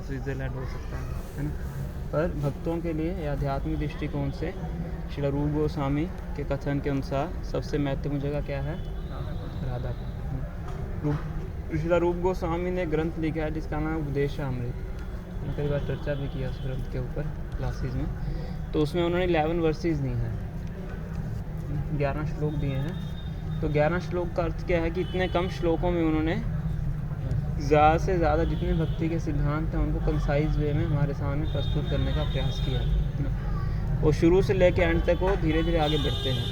Switzerland हो सकता है ना। पर भक्तों के लिए या आध्यात्मिक दृष्टिकोण से श्री रूप गोस्वामी के कथन के अनुसार सबसे महत्वपूर्ण जगह क्या है? राधा कुंड। श्री रूप गोस्वामी ने ग्रंथ लिखा है जिसका नाम उपदेशामृत। मैंने कई बार चर्चा भी किया उस ग्रंथ के ऊपर क्लासेस में। तो उसमें उन्होंने 11 वर्सेस दी हैं, 11 श्लोक दिए हैं। तो 11 श्लोक का अर्थ क्या है कि इतने कम श्लोकों में उन्होंने ज़्यादा से ज़्यादा जितने भक्ति के सिद्धांत हैं उनको कंसाइज वे में हमारे सामने प्रस्तुत करने का प्रयास किया। वो शुरू से लेकर एंड तक वो धीरे धीरे आगे बढ़ते हैं,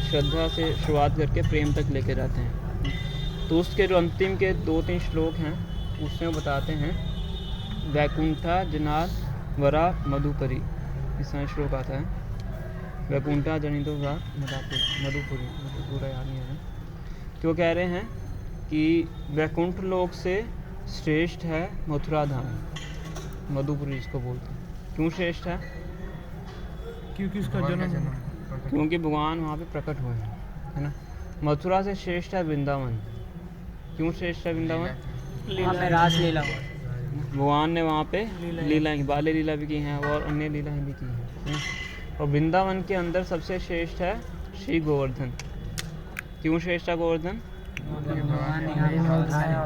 श्रद्धा से शुरुआत करके प्रेम तक लेके जाते हैं। तो उसके जो अंतिम के 2-3 श्लोक हैं उसमें वो बताते हैं वैकुंठा जनाद वरा मधुपरी, इस तरह श्लोक आता है। वैकुंठा जनितो वा मधुपुरी याद नहीं है। तो वो कह रहे हैं कि वैकुंठ लोक से श्रेष्ठ है मथुरा धाम, मधुपुरी इसको बोलते हैं। क्यों श्रेष्ठ है? क्योंकि उसका जन्म, क्योंकि भगवान वहाँ पे प्रकट हुए हैं, है ना। मथुरा से श्रेष्ठ है वृंदावन। क्यों श्रेष्ठ है वृंदावन? रासलीला, भगवान ने वहाँ पे लीला, बाल्य लीला भी की हैं और अन्य लीलाएं भी की हैं। और वृंदावन के अंदर सबसे श्रेष्ठ है श्री गोवर्धन। क्यों श्रेष्ठ है गोवर्धन?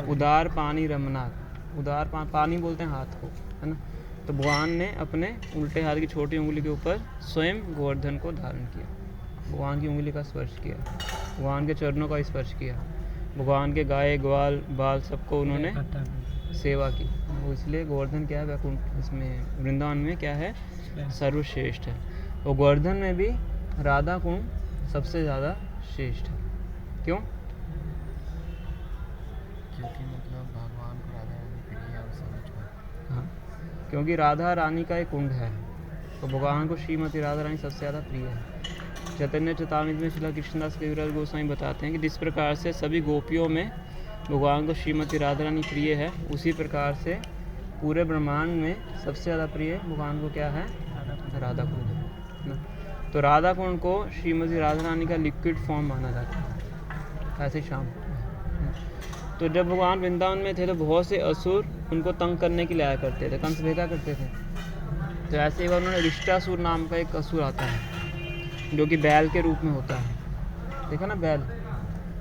उदार पानी रमनाथ, उदार पानी बोलते हैं हाथ को, है ना। तो भगवान ने अपने उल्टे हाथ की छोटी उंगली के ऊपर स्वयं गोवर्धन को धारण किया, भगवान की उंगली का स्पर्श किया, भगवान के चरणों का स्पर्श किया, भगवान के गाय ग्वाल बाल सबको उन्होंने सेवा की। वो इसलिए गोवर्धन क्या है वैकुंठ, इसमें वृंदावन में क्या है? सर्वश्रेष्ठ है। और गोवर्धन में भी राधा कुंड सबसे ज़्यादा श्रेष्ठ है। क्यों? क्योंकि मतलब भगवान को राधा रानी प्रिय है उस समझ को। हाँ, क्योंकि राधा रानी का एक कुंड है, तो भगवान को श्रीमती राधा रानी सबसे ज़्यादा प्रिय है। चैतन्य चेतावनी में श्रील कृष्णदास कविराज गोस्वामी बताते हैं कि जिस प्रकार से सभी गोपियों में भगवान को श्रीमती राधा रानी प्रिय है, उसी प्रकार से पूरे ब्रह्मांड में सबसे ज़्यादा प्रिय भगवान को क्या है? राधा कुंड है ना। तो राधा कुंड को श्रीमती राधा रानी का लिक्विड फॉर्म माना जाता है, ऐसे शाम को। तो जब भगवान वृंदावन में थे तो बहुत से असुर उनको तंग करने के लिए आया करते थे, कंस भेजा करते थे। तो ऐसे ही उन्होंने रिष्टासुर नाम का एक असुर आता है जो कि बैल के रूप में होता है, देखा ना बैल।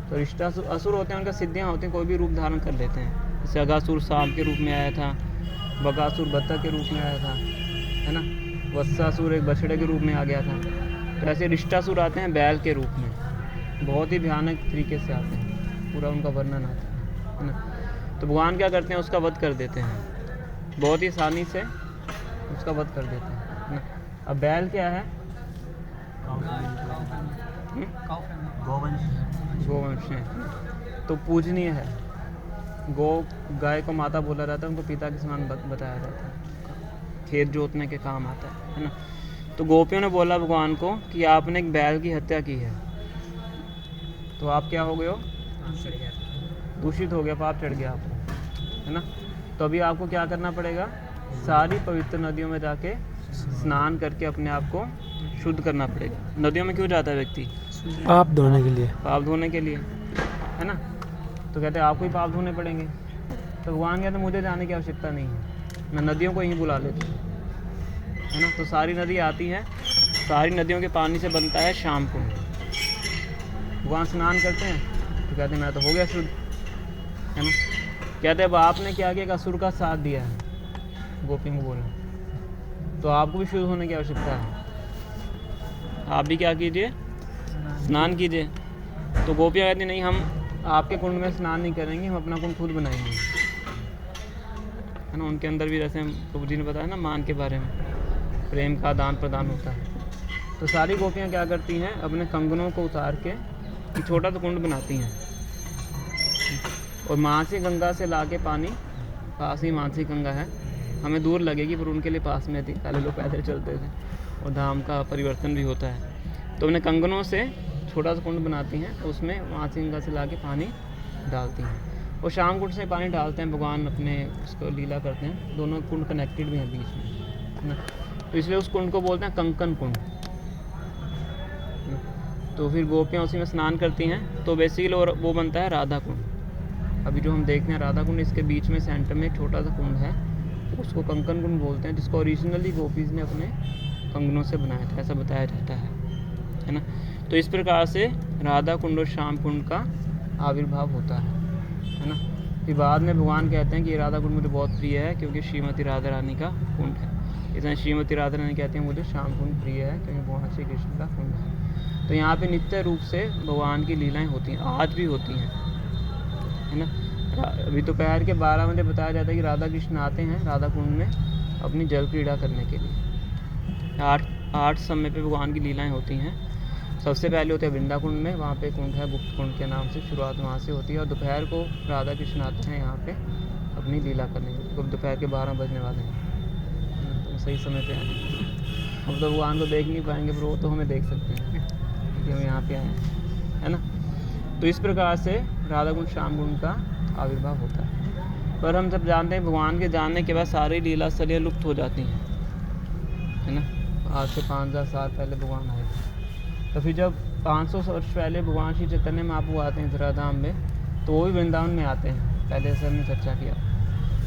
तो रिष्टासुर असुर होते हैं, उनका सिद्धियाँ होती हैं, कोई भी रूप धारण कर लेते हैं। जैसे अगासुर सांप के रूप में आया था, बगासुर बत्तख के रूप में आया था, है ना। वत्सासुर एक बछड़े के रूप में आ गया था। तो ऐसे रिष्टासुर आते हैं बैल के रूप में, बहुत ही भयानक तरीके से आते हैं, पूरा उनका वर्णन आता है ना। तो भगवान क्या करते हैं? उसका वध कर देते हैं, बहुत ही आसानी से उसका वध कर देते हैं ना। अब बैल क्या है? गोवंश है, तो पूजनीय है। गाय को माता बोला जाता है, उनको पिता के समान बताया जाता है, खेत जोतने के काम आता है ना। तो गोपियों ने बोला भगवान को कि आपने एक बैल की हत्या की है, तो आप क्या हो गए हो? दूषित हो गया, पाप चढ़ गया आपको, है ना। तो अभी आपको क्या करना पड़ेगा? सारी पवित्र नदियों में जाके स्नान करके अपने आप को शुद्ध करना पड़ेगा। नदियों में क्यों जाता है व्यक्ति? पाप धोने के लिए, पाप धोने के लिए, है ना। तो कहते हैं आपको ही पाप धोने पड़ेंगे। तो भगवान कहते मुझे जाने की आवश्यकता नहीं है, मैं नदियों को यहीं बुला लेता हूँ, है ना। तो सारी नदी आती हैं, सारी नदियों के पानी से बनता है शाम कुंड। भगवान स्नान करते हैं तो कहते हैं मैं तो हो गया शुद्ध, है ना। कहते हैं अब आपने क्या किया? असुर का साथ दिया है, गोपी को बोला, तो आपको भी शुद्ध होने की आवश्यकता है, आप भी क्या कीजिए? स्नान कीजिए। तो गोपियाँ कहती नहीं, हम आपके कुंड में स्नान नहीं करेंगे, हम अपना कुंड खुद बनाएंगे, है ना। उनके अंदर भी जैसे प्रभु जी ने बताया ना मान के बारे में, प्रेम का आदान प्रदान होता है। तो सारी गोपियाँ क्या करती हैं? अपने कंगनों को उतार के एक छोटा सा कुंड बनाती हैं और मानसी गंगा से ला के पानी, पास ही मानसी गंगा है, हमें दूर लगेगी पर उनके लिए पास में थी, पहले लोग पैदल चलते थे और धाम का परिवर्तन भी होता है। तो उन्हें कंगनों से छोटा सा कुंड बनाती हैं, तो उसमें मानसी गंगा से ला के पानी डालती हैं और शाम कुंड से पानी डालते हैं। भगवान अपने उसको लीला करते हैं, दोनों कुंड कनेक्टेड भी हैं बीच में, है ना। तो इसलिए उस कुंड को बोलते हैं कंकन कुंड। तो फिर गोपियाँ उसी में स्नान करती हैं, तो बेसिकली वो बनता है राधा कुंड। अभी जो हम देखते हैं राधा कुंड, इसके बीच में सेंटर में एक छोटा सा कुंड है उसको कंकन कुंड बोलते हैं, जिसको ओरिजिनली गोपीज ने अपने कंगनों से बनाया था, ऐसा बताया जाता है ना। तो इस प्रकार से राधा कुंड और श्याम कुंड का आविर्भाव होता है ना। फिर बाद में भगवान कहते हैं कि ये राधा कुंड मुझे बहुत प्रिय है क्योंकि श्रीमती राधा रानी का कुंड है। इसमें श्रीमती राधा रानी कहते हैं मुझे श्याम कुंड प्रिय है क्योंकि भगवान श्री कृष्ण का कुंड है। तो यहाँ पे नित्य रूप से भगवान की लीलाएं होती हैं, आज भी होती हैं, है ना। अभी दोपहर के 12 बजे बताया जाता है कि राधा कृष्ण आते हैं राधा कुंड में अपनी जल क्रीड़ा करने के लिए। आठ समय पे भगवान की लीलाएं होती हैं। सबसे पहले होते हैं वृंदा कुंड में, वहाँ पे कुंड है गुप्त कुंड के नाम से, शुरुआत वहाँ से होती है। और दोपहर को राधा कृष्ण आते हैं यहाँ पे अपनी लीला करने के लिए। तो दोपहर के 12 बजने वाले हैं, तो सही समय पे आए। हम तो भगवान को देख नहीं पाएंगे पर वो तो हमें देख सकते हैं क्योंकि हम यहाँ पे आए हैं, है ना। तो इस प्रकार से राधा कुंड श्याम कुंड का आविर्भाव होता है। पर हम सब जानते हैं भगवान के जानने के बाद सारी लीला स्थलियाँ लुप्त हो जाती हैं, है ना। आज से 5000 साल पहले भगवान आए थे। तो फिर जब 500 वर्ष पहले भगवान श्री चैतन्य महाप्रभु आते हैं धराधाम में, तो वो भी वृंदावन में आते हैं। पहले से हमने चर्चा किया।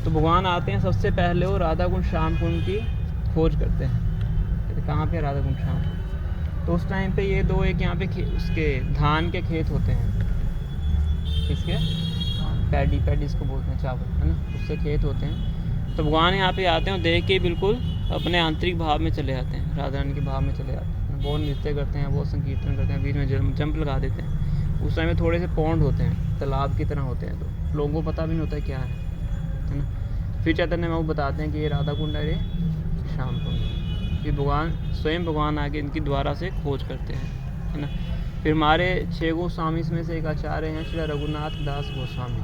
तो भगवान आते हैं, सबसे पहले वो राधा कुंड श्याम कुंड की खोज करते हैं, कहते कहाँ पे राधा कुंड श्याम कुंड। तो उस टाइम पे ये दो एक यहाँ पे उसके धान के खेत होते हैं, किसके, पैडी इसको बोलते हैं, चावल, है ना, उससे खेत होते हैं। तो भगवान यहाँ पे आते हैं और देख के बिल्कुल अपने आंतरिक भाव में चले जाते हैं, राधा रानी के भाव में चले जाते हैं। वो नृत्य करते हैं, वो संकीर्तन करते हैं, बीच में जंप लगा देते हैं। उस टाइम में थोड़े से पौंड होते हैं, तालाब की तरह होते हैं, तो लोगों को पता भी नहीं होता है क्या है ना। फिर चैतन्य महाप्रभु बताते हैं कि ये राधा कुंड है, ये श्याम कुंड है। फिर भगवान स्वयं भगवान आके इनकी द्वारा से खोज करते हैं, है ना। फिर हमारे 6 गोस्वामी में से एक आचार्य हैं श्री रघुनाथ दास गोस्वामी।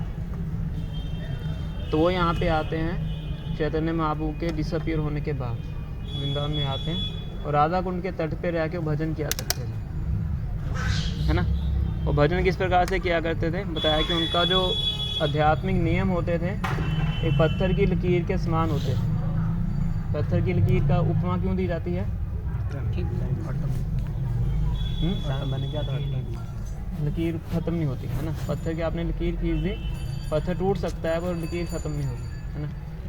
तो वो यहाँ पे आते हैं चैतन्य महाप्रभु के डिसअपियर होने के बाद, वृंदावन में आते हैं और राधा कुंड के तट पे रह के भजन किया करते थे, है ना। और भजन किस प्रकार से किया करते थे, बताया कि उनका जो आध्यात्मिक नियम होते थे एक पत्थर की लकीर के समान होते थे। पत्थर की लकीर का उपमा क्यों दी जाती है, लकीर खत्म नहीं होती, है ना। पत्थर की आपने लकीर खींच दी, पत्थर टूट सकता है पर लकीर खत्म नहीं होती, है ना।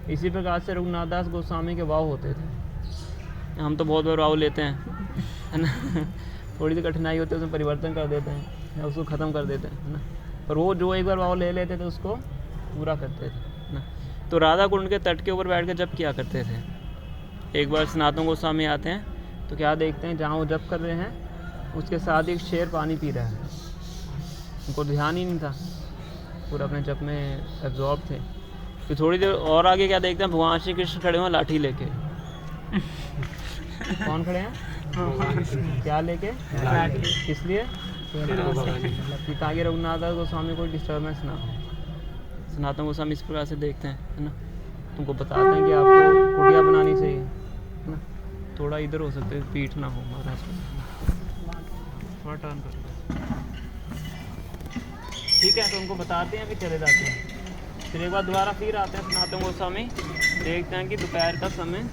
इसी प्रकार से रघुनाथ दास गोस्वामी के वाव होते थे। हम तो बहुत बार वाव लेते हैं, है ना। थोड़ी सी कठिनाई होती है उसमें परिवर्तन कर देते हैं या उसको ख़त्म कर देते हैं, है ना। पर वो जो एक बार वाव ले लेते थे उसको पूरा करते थे, है ना। तो राधा कुंड के तट के ऊपर बैठ कर जप किया करते थे। एक बार सनातन गोस्वामी आते हैं तो क्या देखते हैं, जहाँ वो जप कर रहे हैं उसके साथ एक शेर पानी पी रहा है। उनको ध्यान ही नहीं था, पूरा अपने जप में एब्जॉर्ब थे। फिर थोड़ी देर और आगे क्या देखते हैं, भगवान श्री कृष्ण खड़े हुए लाठी लेके। कौन खड़े हैं, क्या लेके, इसलिए कि ताकि रघुनाथ दास गोस्वामी को डिस्टर्बेंस ना हो। सनातन गोस्वामी इस प्रकार से देखते हैं, है ना। तुमको बताते हैं कि आपको कुटिया बनानी चाहिए, है ना। थोड़ा इधर हो सकते हैं, पीठ ना हो महाराज, थोड़ा टर्न कर, ठीक है। तो उनको बताते हैं, फिर चले जाते हैं। फिर एक बार दोबारा फिर आते हैं सनातन गोस्वामी, देखते हैं कि दोपहर का समय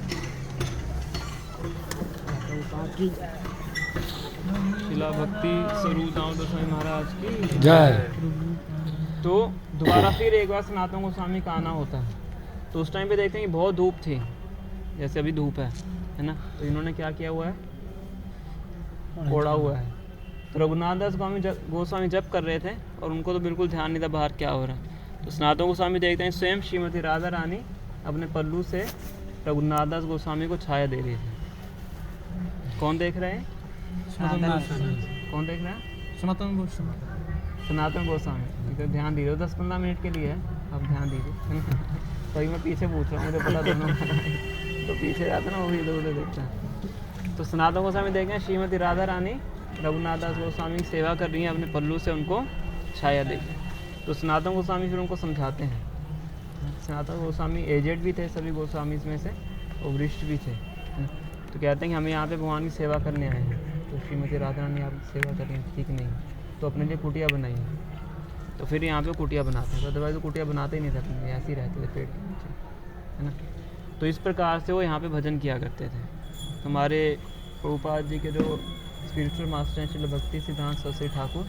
शिला भक्ति स्वरूप दामोदर गोस्वामी महाराज की जय। तो दोबारा फिर एक बार सनातन गोस्वामी का आना होता है। तो उस टाइम पे देखते हैं कि बहुत धूप थी, जैसे अभी धूप है ना। तो इन्होंने क्या किया हुआ है, ओढ़ा हुआ है। तो रघुनाथ दास गोस्वामी जप कर रहे थे और उनको तो बिल्कुल ध्यान नहीं था बाहर क्या हो रहा है। तो सनातन गोस्वामी देखते हैं स्वयं श्रीमती राधा रानी अपने पल्लू से रघुनाथ दास गोस्वामी को छाया दे रही थी। कौन देख रहे हैं, कौन देख रहे हैं, सनातन गोस्वामी। तो ध्यान दीजिए, 10-15 मिनट के लिए है, आप ध्यान दीजिए। तभी मैं पीछे पूछ रहा हूँ, मुझे पता दोनों तो पीछे जाते ना, वो भी इधर उधर देखते हैं। तो सनातन गोस्वामी देखें श्रीमती राधा रानी रघुनाथ दास गोस्वामी की सेवा कर रही हैं, अपने पल्लू से उनको छाया देके। तो सनातन गोस्वामी फिर उनको समझाते हैं। सनातन गोस्वामी एजेड भी थे सभी गोस्वामी में से, और वरिष्ठ भी थे। तो कहते हैं कि हम यहाँ पे भगवान की सेवा करने आए हैं। तो श्रीमती राधा रानी आपकी सेवा कर रही हैं, ठीक नहीं, तो अपने लिए कुटिया बनाई है। तो फिर यहाँ पे कुटिया बनाते हैं, तो अदरवाइज तो कुटिया बनाते ही नहीं थे, अपने ऐसे ही रहते थे पेड़ के नीचे, है ना। तो इस प्रकार से वो यहाँ पे भजन किया करते थे। हमारे प्रभुपाद जी के जो स्पिरिचुअल मास्टर हैं श्रील भक्ति सिद्धांत सरस्वती ठाकुर,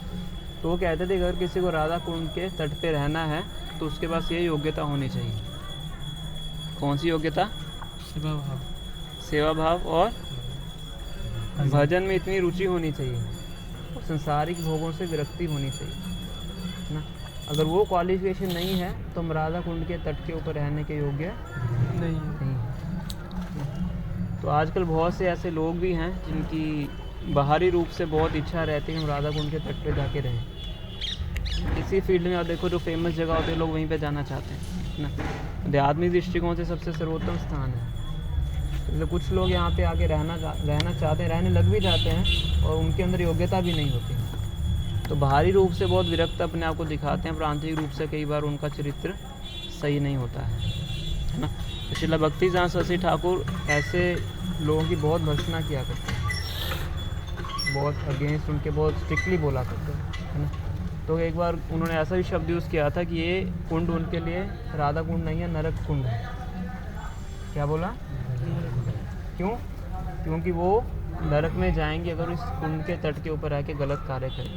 तो वो कहते थे अगर किसी को राधा कुंड के तट पे रहना है तो उसके पास ये योग्यता होनी चाहिए। कौन सी योग्यता? सेवा भाव। सेवा भाव और भजन में इतनी रुचि होनी चाहिए और संसारिक भोगों से विरक्ति होनी चाहिए ना। अगर वो क्वालिफिकेशन नहीं है तो हम राधा कुंड के तट के ऊपर रहने के योग्य नहीं नहीं है। तो आजकल बहुत से ऐसे लोग भी हैं जिनकी बाहरी रूप से बहुत इच्छा रहती है हम राधा कुंड के तट पे जाके रहें। इसी फील्ड में आप देखो जो फेमस जगह होती है लोग वहीं पे जाना चाहते हैं ना। आध्यात्मिक दृष्टिकोण से सबसे सर्वोत्तम स्थान है। तो कुछ लोग यहाँ पे आके रहना चाहते हैं, रहने लग भी जाते हैं और उनके अंदर योग्यता भी नहीं होती। तो बाहरी रूप से बहुत विरक्त अपने आप को दिखाते हैं पर आंतरिक रूप से कई बार उनका चरित्र सही नहीं होता है ना। तो श्रील भक्तिसिद्धांत सरस्वती ठाकुर ऐसे लोगों की बहुत भर्त्सना किया करते हैं, बहुत अगेंस्ट उनके बहुत स्ट्रिक्टली बोला करते हैं, है ना। तो एक बार उन्होंने ऐसा भी शब्द यूज़ किया था कि ये कुंड उनके लिए राधा कुंड नहीं है, नरक कुंड है। क्या बोला? क्यों? क्योंकि वो नरक में जाएंगे अगर इस कुंड के तट के ऊपर आके गलत कार्य करें।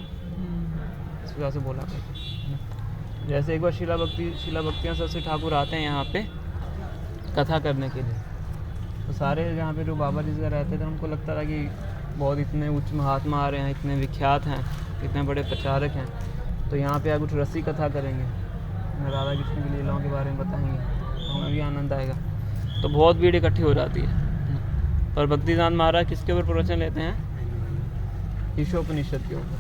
इस वजह से बोला करते हैं। जैसे एक बार शिला भक्तियाँ सरस्वती ठाकुर आते हैं यहाँ पे कथा करने के लिए, तो सारे यहाँ पे जो बाबा जी से रहते थे उनको लगता था कि बहुत इतने उच्च महात्मा आ रहे हैं, इतने विख्यात हैं, इतने बड़े प्रचारक हैं, तो यहाँ पे कुछ रसी कथा करेंगे, राधा कृष्ण की लीलाओं के बारे में बताएंगे, तो हमें भी आनंद आएगा। तो बहुत भीड़ इकट्ठी हो जाती है। और भक्तिसिद्धांत महाराज किसके ऊपर प्रवचन लेते हैं? ईशोपनिषद के ऊपर।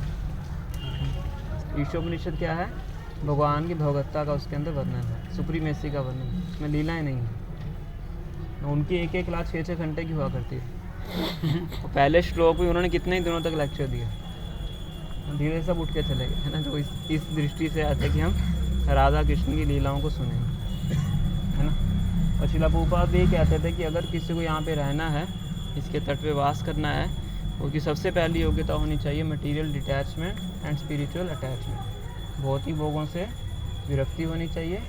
ईशोपनिषद क्या है? भगवान की भगवत्ता का उसके अंदर वर्णन है, सुप्रीमेसी का वर्णन है, उसमें लीलाएं नहीं है। उनकी एक क्लास 6-6 घंटे की हुआ करती है। और पहले श्लोक भी उन्होंने कितने ही दिनों तक लेक्चर दिया, धीरे सब उठ के चले गए, है ना। जो इस दृष्टि से आते कि हम राधा कृष्ण की लीलाओं को सुनेंगे, है ना। और श्रील प्रभुपाद भी कहते थे कि अगर किसी को यहाँ पे रहना है, इसके तट पे वास करना है, उसकी सबसे पहली योग्यता होनी चाहिए material detachment and spiritual attachment. भौतिक भोगों से विरक्ति होनी चाहिए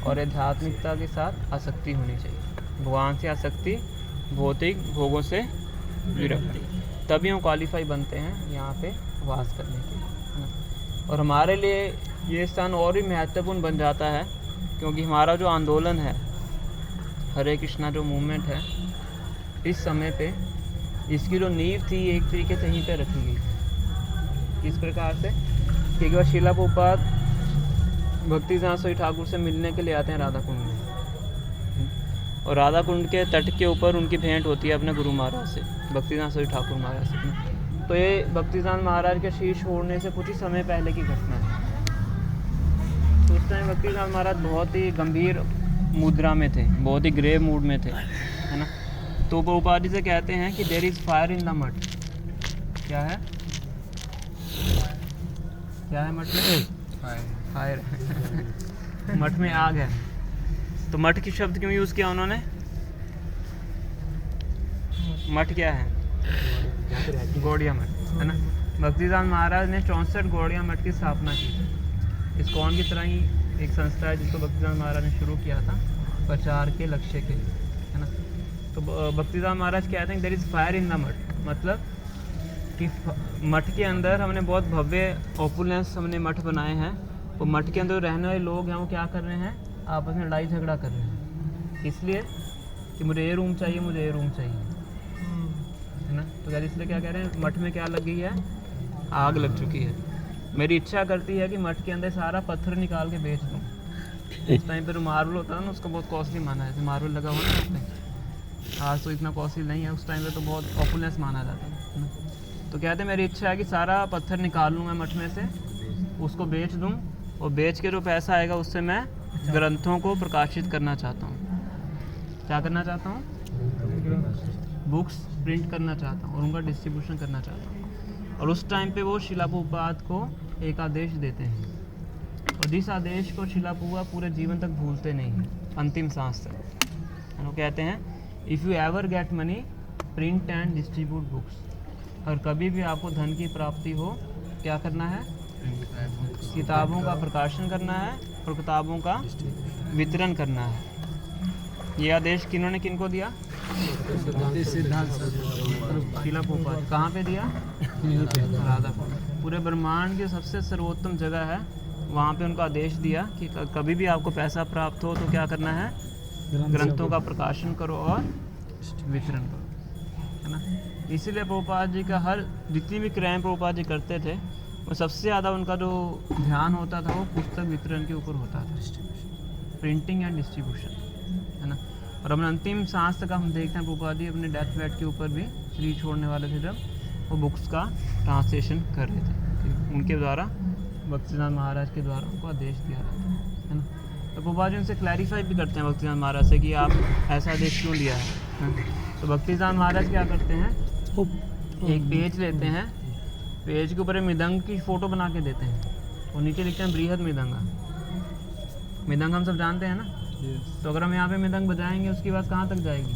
और आध्यात्मिकता के साथ आसक्ति होनी चाहिए। भगवान से आसक्ति, भौतिक भोगों से विरक्ति, तभी हम क्वालिफाई बनते हैं यहाँ पे वास करने के लिए, है ना। और हमारे लिए ये स्थान और भी महत्वपूर्ण बन जाता है क्योंकि हमारा जो आंदोलन है, हरे कृष्णा जो मूवमेंट है, इस समय पे इसकी जो नींव थी एक तरीके से यहीं पे रखी गई। किस प्रकार से? एक बार श्रील प्रभुपाद भक्तिसिद्धांत सरस्वती ठाकुर से मिलने के लिए आते हैं राधा कुंड में, और राधा कुंड के तट के ऊपर उनकी भेंट होती है अपने गुरु महाराज से, भक्तिसिद्धांत सरस्वती ठाकुर महाराज से। तो ये भक्तिसिद्धांत महाराज के शीश छोड़ने से कुछ ही समय पहले की घटना है। तो उस टाइम भक्तिसिद्धांत महाराज बहुत ही गंभीर मुद्रा में थे, बहुत ही ग्रेव मूड में थे, है ना। तो प्रभुपाद जी से कहते हैं कि there is fire in the math. क्या है? क्या है मठ में? फायर। मठ में आग है। तो मठ की शब्द क्यों यूज़ किया उन्होंने? मठ क्या है? गौड़िया मठ, है ना। भक्तिसिद्धांत महाराज ने 64 गौड़िया मठ की स्थापना की। इस्कॉन की तरह ही एक संस्था है जिसको भक्तिसिद्धांत महाराज ने शुरू किया था प्रचार के लक्ष्य के लिए, है ना। तो भक्तिसिद्धांत महाराज कहते हैं there is fire in the math, मतलब कि मठ के अंदर हमने बहुत भव्य ऑपुलेंस हमने मठ बनाए हैं, और मठ के अंदर रहने वाले लोग हैं वो क्या कर रहे हैं? आपस में लड़ाई झगड़ा कर रहे हैं, इसलिए कि मुझे ये रूम चाहिए, मुझे ये रूम चाहिए, है ना। तो क्या इसलिए क्या कह रहे हैं? मठ में क्या लग गई है? आग लग चुकी है। मेरी इच्छा करती है कि मठ के अंदर सारा पत्थर निकाल के बेच दूँ। उस टाइम पर जो मार्बल होता है ना, उसको बहुत कॉस्टली माना है, मार्बल लगा हुआ ना उसमें। आज तो इतना कॉस्टली नहीं है, उस टाइम पे तो बहुत ऑपुलेंस माना जाता है ना। तो कहते हैं मेरी इच्छा है कि सारा पत्थर निकाल लूँ मैं मठ में से, उसको बेच दूँ, और बेच के जो पैसा आएगा उससे मैं ग्रंथों को प्रकाशित करना चाहता हूँ। क्या करना चाहता हूँ? बुक्स प्रिंट करना चाहता हूँ और उनका डिस्ट्रीब्यूशन करना चाहता हूँ। और उस टाइम पे वो श्रील प्रभुपाद को एक आदेश देते हैं, और जिस आदेश को श्रील प्रभुपाद पूरे जीवन तक भूलते नहीं हैं, अंतिम सांस तक। वो कहते हैं if you ever get money print and distribute books. और कभी भी आपको धन की प्राप्ति हो, क्या करना है? किताबों का प्रकाशन करना है और किताबों का वितरण करना है। ये आदेश किन्होंने किनको दिया? श्रील प्रभुपाद। कहाँ पे दिया? राधा कुंड। पूरे ब्रह्मांड की सबसे सर्वोत्तम जगह है, वहाँ पे उनको आदेश दिया कि कभी भी आपको पैसा प्राप्त हो तो क्या करना है? ग्रंथों का प्रकाशन करो और वितरण करो, है ना। इसीलिए प्रभुपाद जी का हर जितनी भी क्रियाएं प्रभुपाद जी करते थे वो सबसे ज़्यादा उनका जो ध्यान होता था वो पुस्तक वितरण के ऊपर होता था, प्रिंटिंग एंड डिस्ट्रीब्यूशन, है ना। और अपने अंतिम सांस तक हम देखते हैं प्रभुपाद जी अपने डेथ बेड के ऊपर भी शरीर छोड़ने वाले थे जब वो बुक्स का ट्रांसलेशन कर रहे थे, उनके द्वारा भक्तिसिद्धांत महाराज के द्वारा उनको आदेश दिया रहा था, है ना। तो प्रभुपाद जी उनसे क्लैरिफाई भी करते हैं भक्तिसिद्धांत महाराज से कि आप ऐसा आदेश क्यों लिया है। तो भक्तिसिद्धांत महाराज क्या करते हैं, एक पेज लेते हैं, पेज के ऊपर एक मृदंग की फ़ोटो बना के देते हैं और नीचे लिखते हैं बृहद मृदंगा। मृदंग हम सब जानते हैं ना। तो अगर हम यहाँ पे मृदंग बजाएंगे उसकी आवाज़ कहाँ तक जाएगी,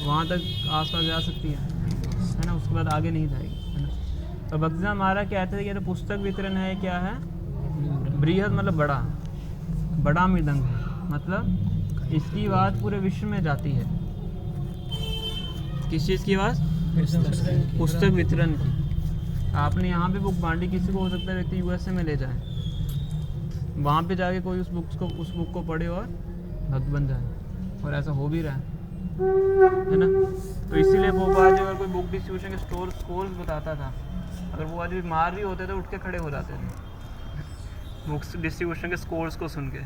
वहाँ तक आसपास जा सकती है ना, उसके बाद आगे नहीं जाएगी, है ना। तो भक्तिसिद्धांत महाराज कहते थे कि तो पुस्तक वितरण है, क्या है, बृहद मतलब बड़ा, बड़ा मृदंग है, मतलब इसकी आवाज़ पूरे विश्व में जाती है। किस चीज़ की आवाज़, पुस्तक वितरण की। आपने यहाँ पे बुक बांटी, किसी को हो सकता है व्यक्ति यूएसए में ले जाए, वहाँ पे जाके कोई उस बुक को पढ़े और भक्त बन जाए, और ऐसा हो भी रहा है ना। तो इसीलिए प्रभुपाद जी अगर कोई बुक डिस्ट्रीब्यूशन के स्कोर्स बताता था, अगर वो आज बीमार भी होते थे उठ के खड़े हो जाते थे बुक्स डिस्ट्रीब्यूशन के स्कोर्स को सुन के,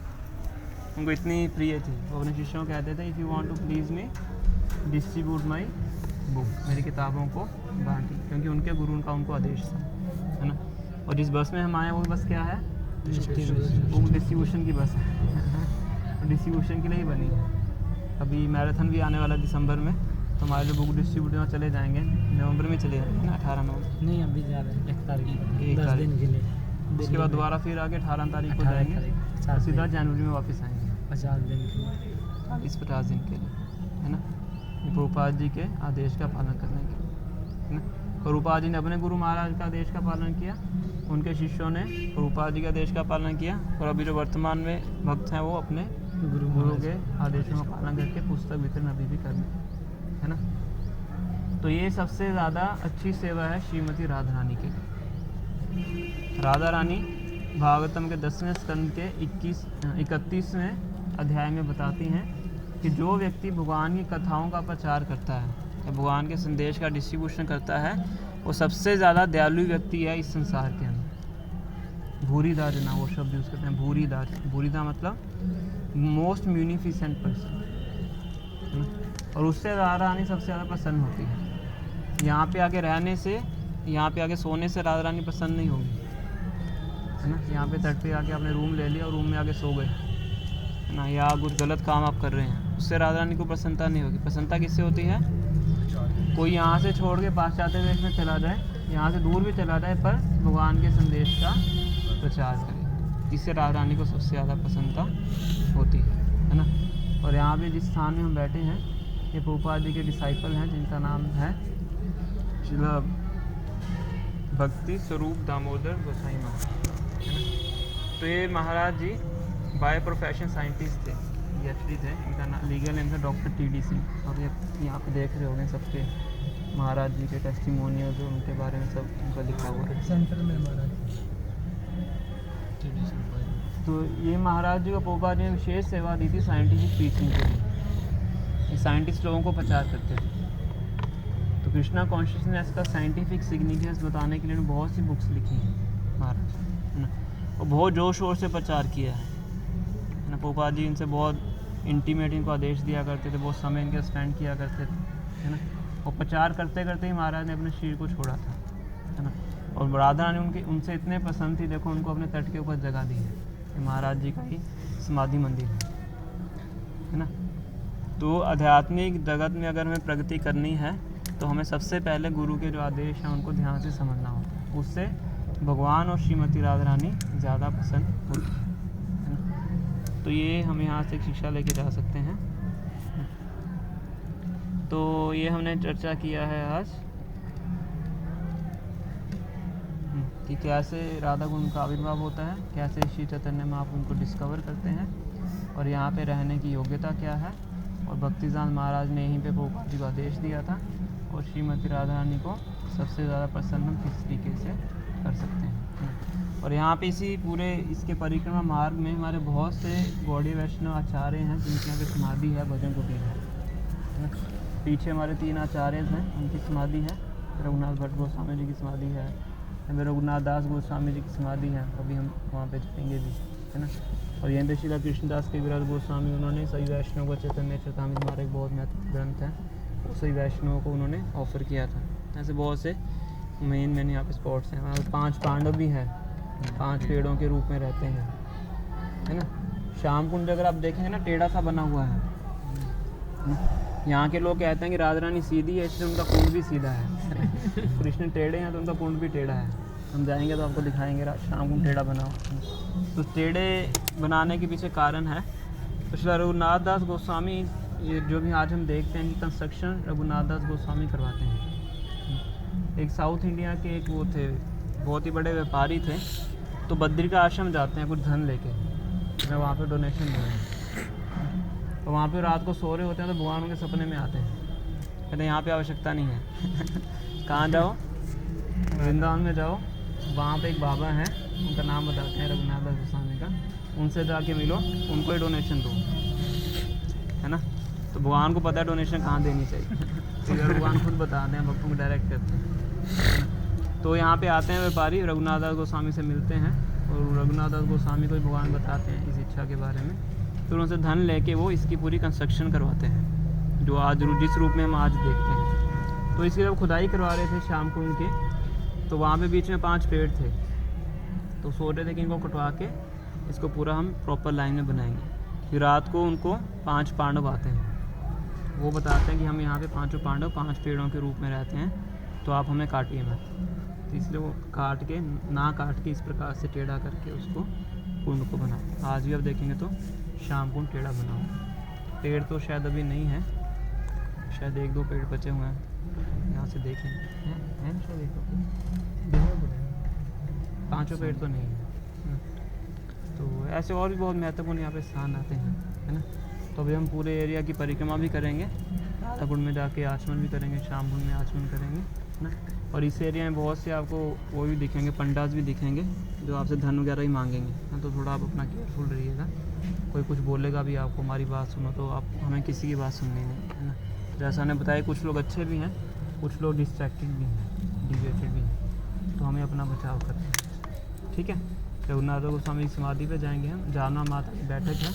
उनको इतनी प्रिय थी। वो अपने शिष्यों को कहते थे, if you want to please me distribute my book, मेरी किताबों को बांटी, क्योंकि उनके गुरु का उनको आदेश था, है ना। और जिस बस में हम आए वो बस क्या है, बुक डिस्ट्रीब्यूशन की बस है, डिस्ट्रीब्यूशन के लिए ही बनी है। अभी मैराथन भी आने वाला है दिसंबर में, तो हमारे जो बुक डिस्ट्रीब्यूटर चले जाएंगे, नवंबर में चले जाएंगे ना, 18 नवंबर नहीं अभी जा रहे हैं 1 तारीख, 10 तारीख दिन के लिए, उसके बाद दोबारा फिर आगे 18 तारीख को जाएंगे, सीधा जनवरी में वापस आएंगे 50 दिन के लिए, 40-50 दिन के लिए, है ना। प्रभुपाद जी के आदेश का पालन करने के लिए, है ना। प्रभुपाद जी ने अपने गुरु महाराज का आदेश का पालन किया, उनके शिष्यों ने प्रभुपाद जी के आदेश का पालन किया, और अभी जो वर्तमान में भक्त हैं वो अपने गुरु के आदेशों का पालन करके पुस्तक वितरण अभी भी कर रहे हैं, है ना। तो ये सबसे ज़्यादा अच्छी सेवा है श्रीमती राधा रानी के लिए। राधा रानी भागवतम के 10वें स्कंद के 31वें अध्याय में बताती हैं कि जो व्यक्ति भगवान की कथाओं का प्रचार करता है, भगवान के संदेश का डिस्ट्रीब्यूशन करता है, वो सबसे ज़्यादा दयालु व्यक्ति है इस संसार के अंदर। भूरीदा जना वो शब्द यूज़ करते हैं, भूरीदा। भूरीदा मतलब मोस्ट म्यूनिफिसेंट पर्सन, है ना। और उससे राधा रानी सबसे ज़्यादा प्रसन्न होती है। यहाँ पे आके रहने से, यहाँ पे आके सोने से राधा रानी प्रसन्न नहीं होगी, है ना। यहाँ पे तट पे आके आपने रूम ले लिया और रूम में आके सो गए, है ना, या कुछ गलत काम आप कर रहे हैं, उससे राधा रानी को प्रसन्नता नहीं होगी। प्रसन्नता किससे होती है, कोई यहाँ से छोड़ के पाश्चात्य देश में चला जाए, यहाँ से दूर भी चला जाए, पर भगवान के संदेश का प्रचार करे, इससे राधा रानी को सबसे ज़्यादा प्रसन्नता होती है ना। और यहाँ पे जिस स्थान में हम बैठे हैं, ये प्रभुपाद जी के डिसाइपल हैं, जिनका नाम है श्रील भक्ति स्वरूप दामोदर गोसाई महाराज, है ना। तो ये महाराज जी बाय प्रोफेशन साइंटिस्ट थे, PhD थे, इनका लीगल नेम था डॉक्टर TD सिंह। और ये यहाँ पे देख रहे होंगे सबके महाराज जी के टेस्टिमोनियल, जो उनके बारे में सब उनका लिखा हुआ है सेंटर में महाराज। तो ये महाराज जी को प्रभुपाद जी ने विशेष सेवा दी थी साइंटिफिक टीचिंग के लिए। ये साइंटिस्ट लोगों को प्रचार करते थे। तो कृष्णा कॉन्शियसनेस का साइंटिफिक सिग्निफिकेंस बताने के लिए बहुत सी बुक्स लिखी हैं महाराज, है ना। और बहुत जोर शोर से प्रचार किया है ना। प्रभुपाद जी इनसे बहुत इंटीमेट इनको आदेश दिया करते थे, बहुत समय इनके स्पेंड किया करते थे, है ना। और प्रचार करते करते ही महाराज ने अपने शरीर को छोड़ा था, है ना। और राधा रानी उनसे इतने पसंद थी, देखो उनको अपने तट के ऊपर जगह दी है, ये महाराज जी का ही समाधि मंदिर है ना। तो आध्यात्मिक जगत में अगर हमें प्रगति करनी है तो हमें सबसे पहले गुरु के जो आदेश हैं उनको ध्यान से समझना होता है, उससे भगवान और श्रीमती राधा रानी ज़्यादा पसंद होती है ना। तो ये हम यहाँ से शिक्षा लेके जा सकते हैं। तो ये हमने चर्चा किया है आज कि कैसे राधा गुण का आविर्भाव होता है, कैसे श्री चैतन्य महाप्रभु उनको डिस्कवर करते हैं, और यहाँ पे रहने की योग्यता क्या है। और भक्तिसिद्धांत महाराज ने यहीं पे प्रभुपाद जी को आदेश दिया था, और श्रीमती राधा रानी को सबसे ज़्यादा प्रसन्न हम किस तरीके से कर सकते हैं। और यहाँ पे इसी पूरे इसके परिक्रमा मार्ग में हमारे बहुत से गौड़ीय वैष्णव आचार्य हैं जिनकी यहाँ पे समाधि है, भजन कुटीर है ना। पीछे हमारे 3 आचार्य हैं, उनकी समाधि है। रघुनाथ भट्ट गोस्वामी जी की समाधि है, रघुनाथ दास गोस्वामी जी की समाधि है, अभी हम वहाँ पे जाएंगे भी, है ना। और यहीं पे श्रीला कृष्णदास कविराज गोस्वामी, उन्होंने सभी वैष्णव को चैतन्य चरितामृत हमारा एक बहुत महत्वपूर्ण ग्रंथ है, वो सभी वैष्णवों को उन्होंने ऑफर किया था। ऐसे बहुत से मेन यहाँ पे स्पॉट्स हैं। वहाँ 5 पांडव भी हैं, 5 पेड़ों के रूप में रहते हैं, है ना। श्याम कुंड अगर आप देखेंगे ना, टेढ़ा सा बना हुआ है। यहाँ के लोग कहते हैं कि राधा रानी सीधी है, इसलिए उनका कुंड भी सीधा है। कृष्ण टेढ़े हैं तो उनका कुंड भी टेढ़ा है। हम जाएंगे तो आपको दिखाएंगे श्याम कुंड टेढ़ा बना हुआ। तो टेढ़े बनाने के पीछे कारण है, तो श्री रघुनाथ दास गोस्वामी, ये जो भी आज हम देखते हैं कि कंस्ट्रक्शन रघुनाथ दास गोस्वामी करवाते हैं। एक साउथ इंडिया के एक वो थे, बहुत ही बड़े व्यापारी थे, तो बद्रिका आश्रम जाते हैं कुछ धन लेके, मैं वहाँ पे डोनेशन दे रहा हूँ। तो वहाँ पे रात को सो रहे होते हैं तो भगवान उनके सपने में आते हैं, कहते हैं यहाँ पे आवश्यकता नहीं है। कहाँ जाओ, वृंदावन में जाओ, वहाँ पे एक बाबा हैं, उनका नाम बताते हैं रघुनाथ दास गोस्वामी का, उनसे जाके मिलो, उनको ही डोनेशन दो, है ना। तो भगवान को पता है डोनेशन कहाँ देनी चाहिए, तो भगवान खुद बताते हैं, भक्तों को डायरेक्ट करते हैं। तो यहाँ पे आते हैं व्यापारी, रघुनाथ दास गोस्वामी से मिलते हैं और रघुनाथ दास गोस्वामी को ही भगवान बताते हैं इस इच्छा के बारे में। फिर उनसे धन लेके वो इसकी पूरी कंस्ट्रक्शन करवाते हैं, जो आज जिस रूप में हम आज देखते हैं। तो इसकी जब खुदाई करवा रहे थे श्याम कुंड के, तो वहाँ पे बीच में 5 पेड़ थे, तो सोच रहे थे कि इनको कटवा के इसको पूरा हम प्रॉपर लाइन में बनाएंगे। फिर रात को उनको 5 पांडव आते हैं, वो बताते हैं कि हम यहाँ पे 5 पांडव 5 पेड़ों के रूप में रहते हैं, तो आप हमें काटिए मत। तो इसलिए वो काट के इस प्रकार से टेढ़ा करके उसको कुंड को बनाते। आज भी आप देखेंगे तो श्याम कुंड टेढ़ा बना हुआ। पेड़ तो शायद अभी नहीं है, शायद 1-2 पेड़ बचे हुए हैं, यहाँ से देखें हैं शायद 1-2 5 पेड़ तो नहीं है। तो ऐसे और भी बहुत महत्वपूर्ण यहाँ पे स्थान आते हैं, है ना। तो अभी हम पूरे एरिया की परिक्रमा भी करेंगे, राधा कुंड में जाके आचमन भी करेंगे, श्याम कुंड में आचमन करेंगे, है ना। और इस एरिया में बहुत से आपको वो भी दिखेंगे, पंडास भी दिखेंगे, जो आपसे धन वगैरह ही मांगेंगे, है। तो थोड़ा आप अपना केयरफुल रहिएगा, कोई कुछ बोलेगा भी आपको, हमारी बात सुनो, तो आप हमें किसी की बात सुननी नहीं, है ना। जैसा हमने बताया, कुछ लोग अच्छे भी हैं, कुछ लोग डिस्ट्रैक्टेड भी हैं, डिविएटेड भी हैं, तो हमें अपना बचाव करना है, ठीक है। रघुनाथ गोस्वामी की समाधि पे जाएंगे हम, जालना माता की बैठक है,